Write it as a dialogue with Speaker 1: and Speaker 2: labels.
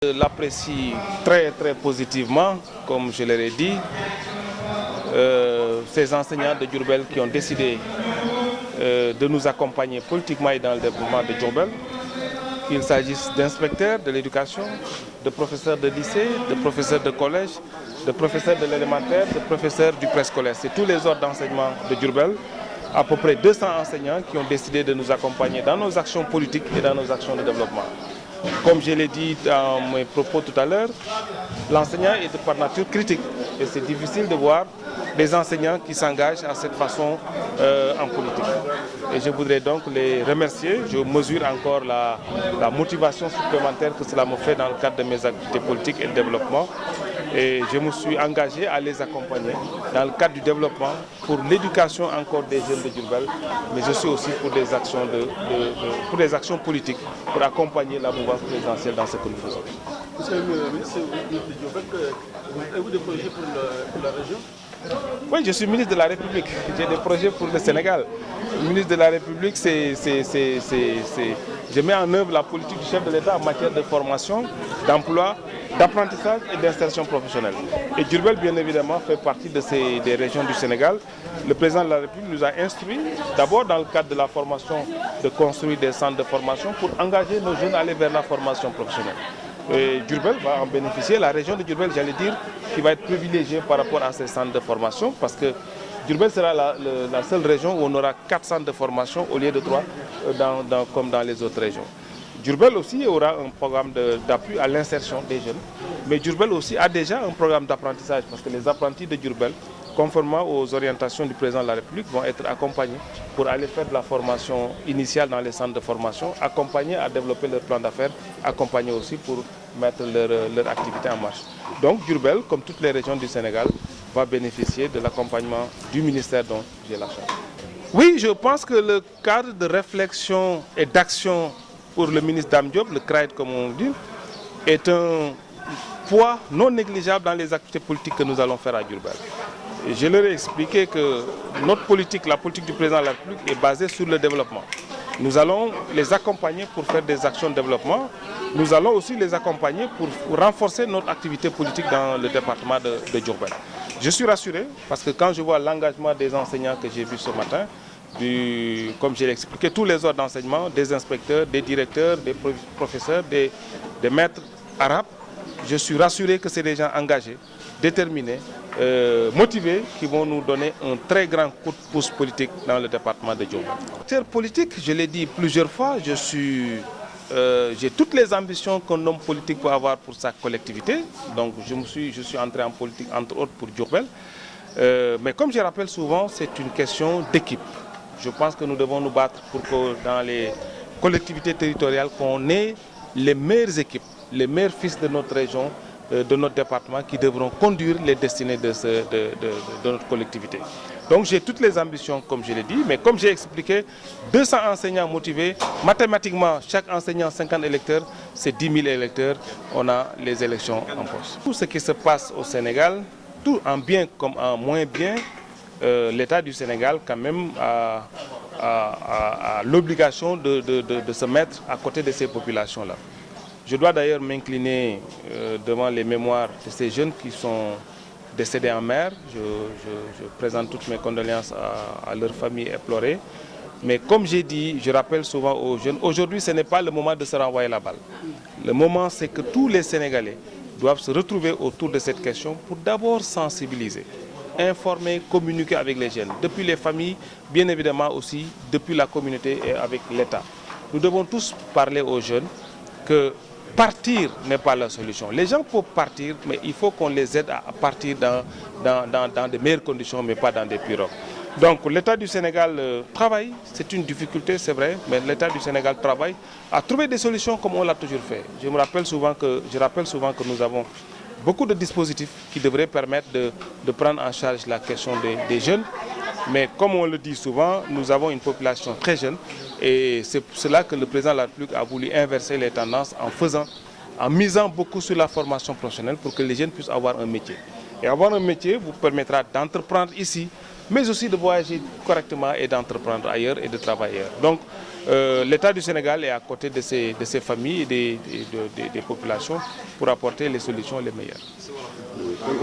Speaker 1: Je l'apprécie très positivement, comme je l'ai dit. Ces enseignants de Diourbel qui ont décidé de nous accompagner politiquement et dans le développement de Diourbel, qu'il s'agisse d'inspecteurs de l'éducation, de professeurs de lycée, de professeurs de collège, de professeurs de l'élémentaire, de professeurs du préscolaire. C'est tous les ordres d'enseignement de Diourbel, à peu près 200 enseignants qui ont décidé de nous accompagner dans nos actions politiques et dans nos actions de développement. Comme je l'ai dit dans mes propos tout à l'heure, l'enseignant est de par nature critique et c'est difficile de voir des enseignants qui s'engagent à cette façon en politique. Et je voudrais donc les remercier. Je mesure encore la motivation supplémentaire que cela me fait dans le cadre de mes activités politiques et de développement. Et je me suis engagé à les accompagner dans le cadre du développement pour l'éducation encore des jeunes de Diourbel, mais aussi pour des actions, pour des actions politiques, pour accompagner la mouvance présidentielle dans ce que nous faisons.
Speaker 2: Monsieur le ministre de Diourbel, avez-vous des projets pour la région?
Speaker 1: Oui, je suis ministre de la République. J'ai des projets pour le Sénégal. Le ministre de la République, je mets en œuvre la politique du chef de l'État en matière de formation, d'emploi, d'apprentissage et d'insertion professionnelle. Et Diourbel, bien évidemment, fait partie des régions du Sénégal. Le président de la République nous a instruits, d'abord dans le cadre de la formation, de construire des centres de formation pour engager nos jeunes à aller vers la formation professionnelle. Et Diourbel va en bénéficier, la région de Diourbel, j'allais dire, qui va être privilégiée par rapport à ces centres de formation, parce que Diourbel sera la seule région où on aura 4 centres de formation au lieu de 3, comme dans les autres régions. Diourbel aussi aura un programme d'appui à l'insertion des jeunes, mais Diourbel aussi a déjà un programme d'apprentissage, parce que les apprentis de Diourbel, conformément aux orientations du président de la République, vont être accompagnés pour aller faire de la formation initiale dans les centres de formation, accompagnés à développer leur plan d'affaires, accompagnés aussi pour mettre leur activité en marche. Donc Diourbel, comme toutes les régions du Sénégal, va bénéficier de l'accompagnement du ministère dont j'ai la charge. Oui, je pense que le cadre de réflexion et d'action pour le ministre Dame Diop, le CRAID comme on dit, est un poids non négligeable dans les activités politiques que nous allons faire à Diourbel. Et je leur ai expliqué que notre politique, la politique du président de la République, est basée sur le développement. Nous allons les accompagner pour faire des actions de développement. Nous allons aussi les accompagner pour renforcer notre activité politique dans le département de Diourbel. Je suis rassuré parce que quand je vois l'engagement des enseignants que j'ai vu ce matin, comme je l'ai expliqué, tous les ordres d'enseignement, des inspecteurs, des directeurs, des professeurs, des maîtres arabes, je suis rassuré que c'est des gens engagés, déterminés, motivés, qui vont nous donner un très grand coup de pouce politique dans le département de Diourbel. Acteur politique, je l'ai dit plusieurs fois, j'ai toutes les ambitions qu'un homme politique peut avoir pour sa collectivité. Donc je suis entré en politique, entre autres, pour Diourbel. Mais comme je rappelle souvent, c'est une question d'équipe. Je pense que nous devons nous battre pour que dans les collectivités territoriales, qu'on ait les meilleures équipes, les meilleurs fils de notre région, de notre département qui devront conduire les destinées de notre collectivité. Donc j'ai toutes les ambitions, comme je l'ai dit, mais comme j'ai expliqué, 200 enseignants motivés, mathématiquement, chaque enseignant 50 électeurs, c'est 10 000 électeurs, on a les élections en poste. Tout ce qui se passe au Sénégal, tout en bien comme en moins bien, l'État du Sénégal quand même a l'obligation de se mettre à côté de ces populations-là. Je dois d'ailleurs m'incliner devant les mémoires de ces jeunes qui sont décédés en mer. Je présente toutes mes condoléances à leurs familles éplorées. Mais comme j'ai dit, je rappelle souvent aux jeunes, aujourd'hui ce n'est pas le moment de se renvoyer la balle. Le moment c'est que tous les Sénégalais doivent se retrouver autour de cette question pour d'abord sensibiliser, informer, communiquer avec les jeunes, depuis les familles, bien évidemment aussi depuis la communauté et avec l'État. Nous devons tous parler aux jeunes que partir n'est pas la solution. Les gens peuvent partir, mais il faut qu'on les aide à partir dans de meilleures conditions, mais pas dans des pirogues. Donc l'État du Sénégal travaille, c'est une difficulté, c'est vrai, mais l'État du Sénégal travaille à trouver des solutions comme on l'a toujours fait. Je rappelle souvent que nous avons beaucoup de dispositifs qui devraient permettre de prendre en charge la question des jeunes. Mais comme on le dit souvent, nous avons une population très jeune et c'est cela que le président de la République a voulu inverser les tendances en misant beaucoup sur la formation professionnelle pour que les jeunes puissent avoir un métier. Et avoir un métier vous permettra d'entreprendre ici, mais aussi de voyager correctement et d'entreprendre ailleurs et de travailler ailleurs. Donc l'État du Sénégal est à côté de ces familles et des populations pour apporter les solutions les meilleures.